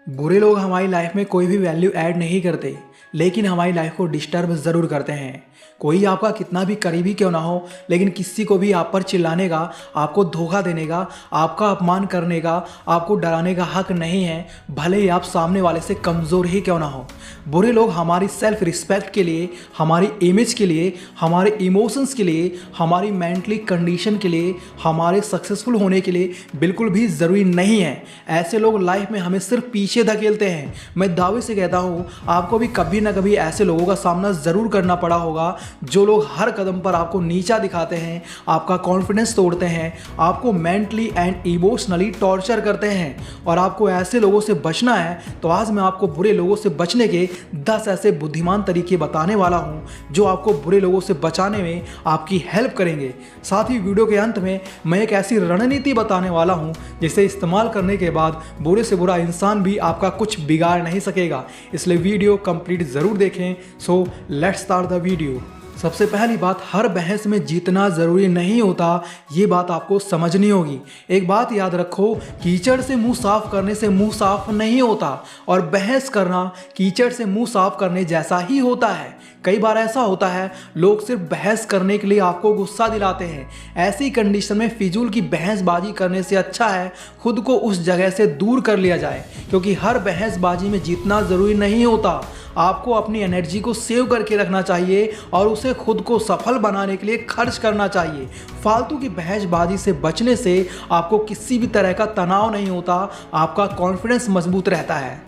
बुरे लोग हमारी लाइफ में कोई भी वैल्यू ऐड नहीं करते, लेकिन हमारी लाइफ को डिस्टर्ब ज़रूर करते हैं। कोई आपका कितना भी करीबी क्यों ना हो, लेकिन किसी को भी आप पर चिल्लाने का, आपको धोखा देने का, आपका अपमान करने का, आपको डराने का हक नहीं है, भले ही आप सामने वाले से कमज़ोर ही क्यों ना हो। बुरे लोग हमारी सेल्फ रिस्पेक्ट के लिए, हमारी इमेज के लिए, हमारे इमोशंस के लिए, हमारी मेंटली कंडीशन के लिए, हमारे सक्सेसफुल होने के लिए बिल्कुल भी ज़रूरी नहीं है। ऐसे लोग लाइफ में हमें सिर्फ पीछे धकेलते हैं। मैं दावे से कहता हूँ, आपको भी कभी ना कभी ऐसे लोगों का सामना ज़रूर करना पड़ा होगा, जो लोग हर कदम पर आपको नीचा दिखाते हैं, आपका कॉन्फिडेंस तोड़ते हैं, आपको मेंटली एंड इमोशनली टॉर्चर करते हैं। और आपको ऐसे लोगों से बचना है, तो आज मैं आपको बुरे लोगों से बचने के 10 ऐसे बुद्धिमान तरीके बताने वाला हूं, जो आपको बुरे लोगों से बचाने में आपकी हेल्प करेंगे। साथ ही वीडियो के अंत में मैं एक ऐसी रणनीति बताने वाला हूं, जिसे इस्तेमाल करने के बाद बुरे से बुरा इंसान भी आपका कुछ बिगाड़ नहीं सकेगा। इसलिए वीडियो कंप्लीट ज़रूर देखें। So let's start the video. सबसे पहली बात, हर बहस में जीतना ज़रूरी नहीं होता, ये बात आपको समझनी होगी। एक बात याद रखो, कीचड़ से मुंह साफ करने से मुंह साफ नहीं होता, और बहस करना कीचड़ से मुंह साफ करने जैसा ही होता है। कई बार ऐसा होता है, लोग सिर्फ बहस करने के लिए आपको गुस्सा दिलाते हैं। ऐसी कंडीशन में फिजूल की बहसबाजी करने से अच्छा है खुद को उस जगह से दूर कर लिया जाए, क्योंकि हर बहसबाजी में जीतना ज़रूरी नहीं होता। आपको अपनी एनर्जी को सेव करके रखना चाहिए और उसे खुद को सफल बनाने के लिए खर्च करना चाहिए। फालतू की बहसबाजी से बचने से आपको किसी भी तरह का तनाव नहीं होता, आपका कॉन्फिडेंस मजबूत रहता है।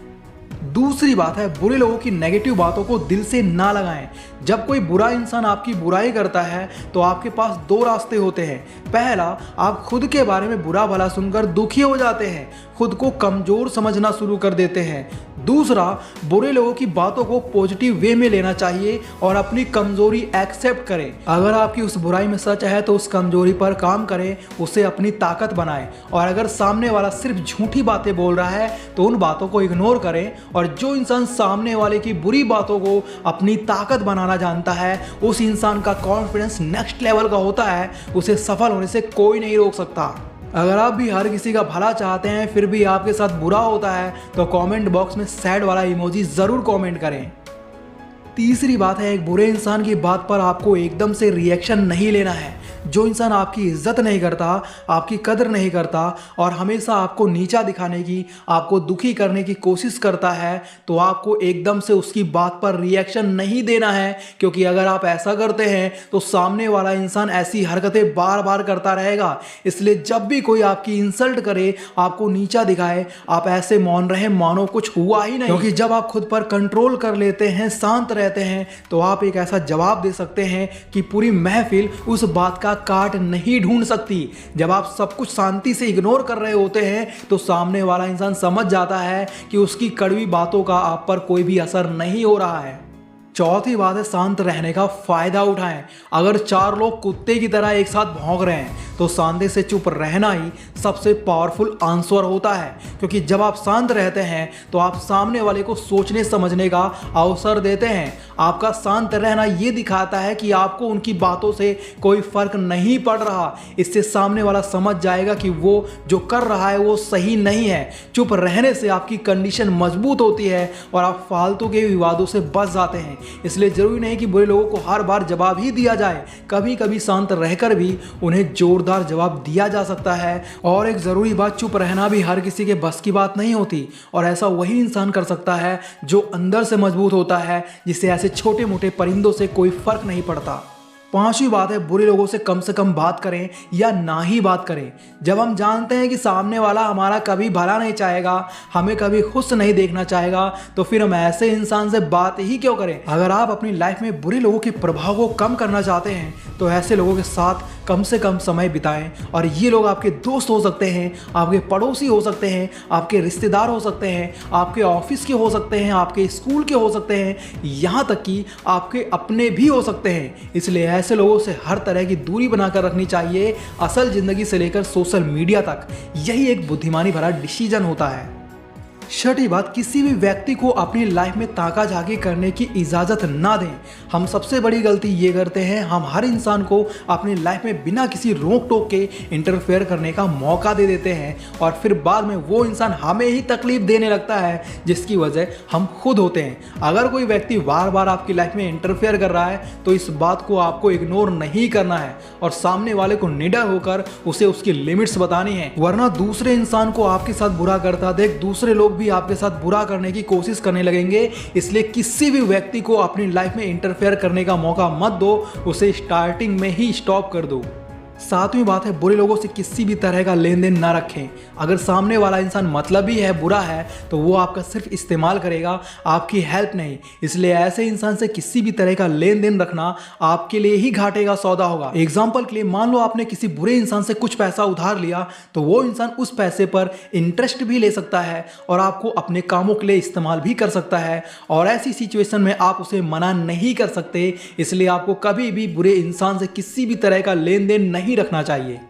दूसरी बात है, बुरे लोगों की नेगेटिव बातों को दिल से ना लगाएं। जब कोई बुरा इंसान आपकी बुराई करता है, तो आपके पास दो रास्ते होते हैं। पहला, आप खुद के बारे में बुरा भला सुनकर दुखी हो जाते हैं, खुद को कमज़ोर समझना शुरू कर देते हैं। दूसरा, बुरे लोगों की बातों को पॉजिटिव वे में लेना चाहिए और अपनी कमज़ोरी एक्सेप्ट करें। अगर आपकी उस बुराई में सच है, तो उस कमज़ोरी पर काम करें, उसे अपनी ताकत बनाएं। और अगर सामने वाला सिर्फ झूठी बातें बोल रहा है, तो उन बातों को इग्नोर करें। और जो इंसान सामने वाले की बुरी बातों को अपनी ताकत बनाना जानता है, उस इंसान का कॉन्फिडेंस नेक्स्ट लेवल का होता है। उसे सफल होने से कोई नहीं रोक सकता। अगर आप भी हर किसी का भला चाहते हैं, फिर भी आपके साथ बुरा होता है, तो कमेंट बॉक्स में सैड वाला इमोजी ज़रूर कमेंट करें। तीसरी बात है, एक बुरे इंसान की बात पर आपको एकदम से रिएक्शन नहीं लेना है। जो इंसान आपकी इज्जत नहीं करता, आपकी कदर नहीं करता और हमेशा आपको नीचा दिखाने की, आपको दुखी करने की कोशिश करता है, तो आपको एकदम से उसकी बात पर रिएक्शन नहीं देना है। क्योंकि अगर आप ऐसा करते हैं, तो सामने वाला इंसान ऐसी हरकतें बार बार करता रहेगा। इसलिए जब भी कोई आपकी इंसल्ट करे, आपको नीचा दिखाए, आप ऐसे मौन रहे मानो कुछ हुआ ही नहीं। क्योंकि जब आप खुद पर कंट्रोल कर लेते हैं, शांत रहते हैं, तो आप एक ऐसा जवाब दे सकते हैं कि पूरी महफिल उस बात का काट नहीं ढूंढ सकती। जब आप सब कुछ शांति से इग्नोर कर रहे होते हैं, तो सामने वाला इंसान समझ जाता है कि उसकी कड़वी बातों का आप पर कोई भी असर नहीं हो रहा है। चौथी बात है, शांत रहने का फायदा उठाएं। अगर 4 लोग कुत्ते की तरह एक साथ भौंक रहे हैं, तो शांति से चुप रहना ही सबसे पावरफुल आंसर होता है। क्योंकि जब आप शांत रहते हैं, तो आप सामने वाले को सोचने समझने का अवसर देते हैं। आपका शांत रहना ये दिखाता है कि आपको उनकी बातों से कोई फर्क नहीं पड़ रहा। इससे सामने वाला समझ जाएगा कि वो जो कर रहा है वो सही नहीं है। चुप रहने से आपकी कंडीशन मजबूत होती है और आप फालतू के विवादों से बच जाते हैं। इसलिए जरूरी नहीं कि बुरे लोगों को हर बार जवाब ही दिया जाए, कभी कभी शांत रहकर भी उन्हें जोरदार जवाब दिया जा सकता है। और एक ज़रूरी बात, चुप रहना भी हर किसी के बस की बात नहीं होती, और ऐसा वही इंसान कर सकता है जो अंदर से मजबूत होता है, जिससे ऐसे छोटे मोटे परिंदों से कोई फर्क नहीं पड़ता। पांचवी बात है, बुरे लोगों से कम बात करें या ना ही बात करें। जब हम जानते हैं कि सामने वाला हमारा कभी भला नहीं चाहेगा, हमें कभी खुश नहीं देखना चाहेगा, तो फिर हम ऐसे इंसान से बात ही क्यों करें। अगर आप अपनी लाइफ में बुरे लोगों के प्रभाव को कम करना चाहते हैं, तो ऐसे लोगों के साथ कम से कम समय बिताएं। और ये लोग आपके दोस्त हो सकते हैं, आपके पड़ोसी हो सकते हैं, आपके रिश्तेदार हो सकते हैं, आपके ऑफिस के हो सकते हैं, आपके स्कूल के हो सकते हैं, यहाँ तक कि आपके अपने भी हो सकते हैं। इसलिए ऐसे लोगों से हर तरह की दूरी बनाकर रखनी चाहिए, असल जिंदगी से लेकर सोशल मीडिया तक। यही एक बुद्धिमानी भरा डिसीजन होता है। छठी बात, किसी भी व्यक्ति को अपनी लाइफ में ताका झाकी करने की इजाज़त ना दें। हम सबसे बड़ी गलती ये करते हैं, हम हर इंसान को अपनी लाइफ में बिना किसी रोक टोक के इंटरफेयर करने का मौका दे देते हैं और फिर बाद में वो इंसान हमें ही तकलीफ देने लगता है, जिसकी वजह हम खुद होते हैं। अगर कोई व्यक्ति बार बार आपकी लाइफ में इंटरफेयर कर रहा है तो इस बात को आपको इग्नोर नहीं करना है और सामने वाले को निडर होकर उसे उसकी लिमिट्स बतानी है, वरना दूसरे इंसान को आपके साथ बुरा करता देख दूसरे लोग भी आपके साथ बुरा करने की कोशिश करने लगेंगे। इसलिए किसी भी व्यक्ति को अपनी लाइफ में इंटरफेयर करने का मौका मत दो, उसे स्टार्टिंग में ही स्टॉप कर दो। सातवीं बात है, बुरे लोगों से किसी भी तरह का लेन देन ना रखें। अगर सामने वाला इंसान मतलबी है, बुरा है, तो वो आपका सिर्फ इस्तेमाल करेगा, आपकी हेल्प नहीं। इसलिए ऐसे इंसान से किसी भी तरह का लेन देन रखना आपके लिए ही घाटे का सौदा होगा। एग्जाम्पल के लिए मान लो आपने किसी बुरे इंसान से कुछ पैसा उधार लिया, तो वो इंसान उस पैसे पर इंटरेस्ट भी ले सकता है और आपको अपने कामों के लिए इस्तेमाल भी कर सकता है और ऐसी सिचुएशन में आप उसे मना नहीं कर सकते। इसलिए आपको कभी भी बुरे इंसान से किसी भी तरह का लेन देन नहीं रखना चाहिए।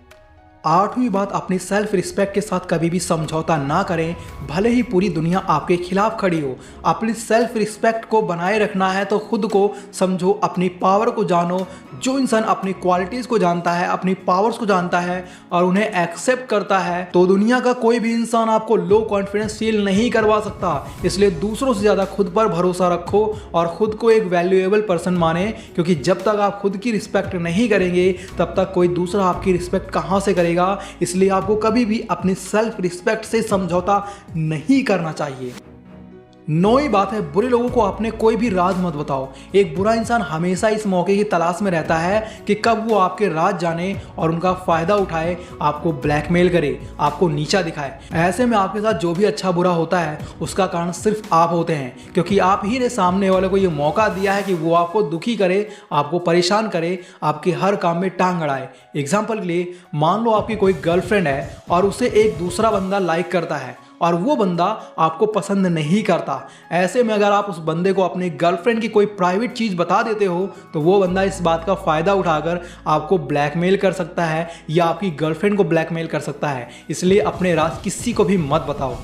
आठवीं बात, अपनी सेल्फ रिस्पेक्ट के साथ कभी भी समझौता ना करें, भले ही पूरी दुनिया आपके खिलाफ खड़ी हो। अपनी सेल्फ रिस्पेक्ट को बनाए रखना है तो खुद को समझो, अपनी पावर को जानो। जो इंसान अपनी क्वालिटीज़ को जानता है, अपनी पावर्स को जानता है और उन्हें एक्सेप्ट करता है, तो दुनिया का कोई भी इंसान आपको लो कॉन्फिडेंस फील नहीं करवा सकता। इसलिए दूसरों से ज़्यादा खुद पर भरोसा रखो और खुद को एक वैल्यूएबल पर्सन माने, क्योंकि जब तक आप खुद की रिस्पेक्ट नहीं करेंगे तब तक कोई दूसरा आपकी रिस्पेक्ट कहाँ से करेगा। इसलिए आपको कभी भी अपनी सेल्फ रिस्पेक्ट से समझौता नहीं करना चाहिए। नौवीं बात है, बुरे लोगों को अपने कोई भी राज मत बताओ। एक बुरा इंसान हमेशा इस मौके की तलाश में रहता है कि कब वो आपके राज जाने और उनका फायदा उठाए, आपको ब्लैकमेल करे, आपको नीचा दिखाए। ऐसे में आपके साथ जो भी अच्छा बुरा होता है उसका कारण सिर्फ आप होते हैं, क्योंकि आप ही ने सामने वाले को ये मौका दिया है कि वो आपको दुखी करे, आपको परेशान करे, आपके हर काम में टांग अड़ाए। एग्जाम्पल के लिए मान लो आपकी कोई गर्लफ्रेंड है और उसे एक दूसरा बंदा लाइक करता है और वो बंदा आपको पसंद नहीं करता। ऐसे में अगर आप उस बंदे को अपनी गर्लफ्रेंड की कोई प्राइवेट चीज़ बता देते हो तो वो बंदा इस बात का फ़ायदा उठाकर आपको ब्लैकमेल कर सकता है या आपकी गर्लफ्रेंड को ब्लैकमेल कर सकता है। इसलिए अपने राज किसी को भी मत बताओ।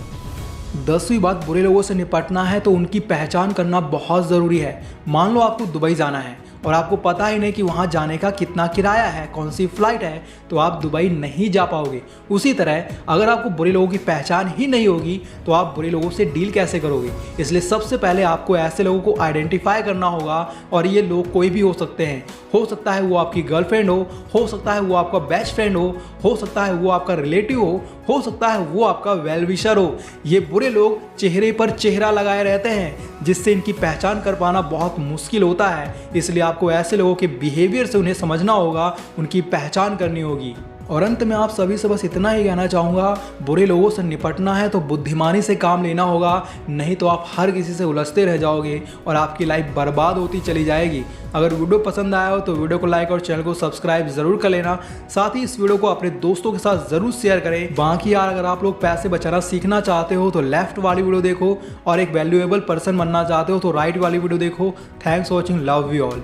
10वीं बात, बुरे लोगों से निपटना है तो उनकी पहचान करना बहुत ज़रूरी है। मान लो आपको दुबई जाना है और आपको पता ही नहीं कि वहाँ जाने का कितना किराया है, कौन सी फ़्लाइट है, तो आप दुबई नहीं जा पाओगे। उसी तरह अगर आपको बुरे लोगों की पहचान ही नहीं होगी तो आप बुरे लोगों से डील कैसे करोगे। इसलिए सबसे पहले आपको ऐसे लोगों को आइडेंटिफाई करना होगा और ये लोग कोई भी हो सकते हैं। हो सकता है वो आपकी गर्लफ्रेंड हो सकता है वो आपका बेस्ट फ्रेंड हो सकता है वो आपका रिलेटिव हो सकता है वो आपका वेल विशर हो। ये बुरे लोग चेहरे पर चेहरा लगाए रहते हैं जिससे इनकी पहचान कर पाना बहुत मुश्किल होता है। इसलिए आपको ऐसे लोगों के बिहेवियर से उन्हें समझना होगा, उनकी पहचान करनी होगी। और अंत में आप सभी से बस इतना ही कहना चाहूँगा, बुरे लोगों से निपटना है तो बुद्धिमानी से काम लेना होगा, नहीं तो आप हर किसी से उलझते रह जाओगे और आपकी लाइफ बर्बाद होती चली जाएगी। अगर वीडियो पसंद आया हो तो वीडियो को लाइक और चैनल को सब्सक्राइब ज़रूर कर लेना। साथ ही इस वीडियो को अपने दोस्तों के साथ ज़रूर शेयर करें। बाकी यार, अगर आप लोग पैसे बचाना सीखना चाहते हो तो लेफ्ट वाली वीडियो देखो और एक वैल्यूएबल पर्सन बनना चाहते हो तो राइट वाली वीडियो देखो। Thanks for watching, love you all.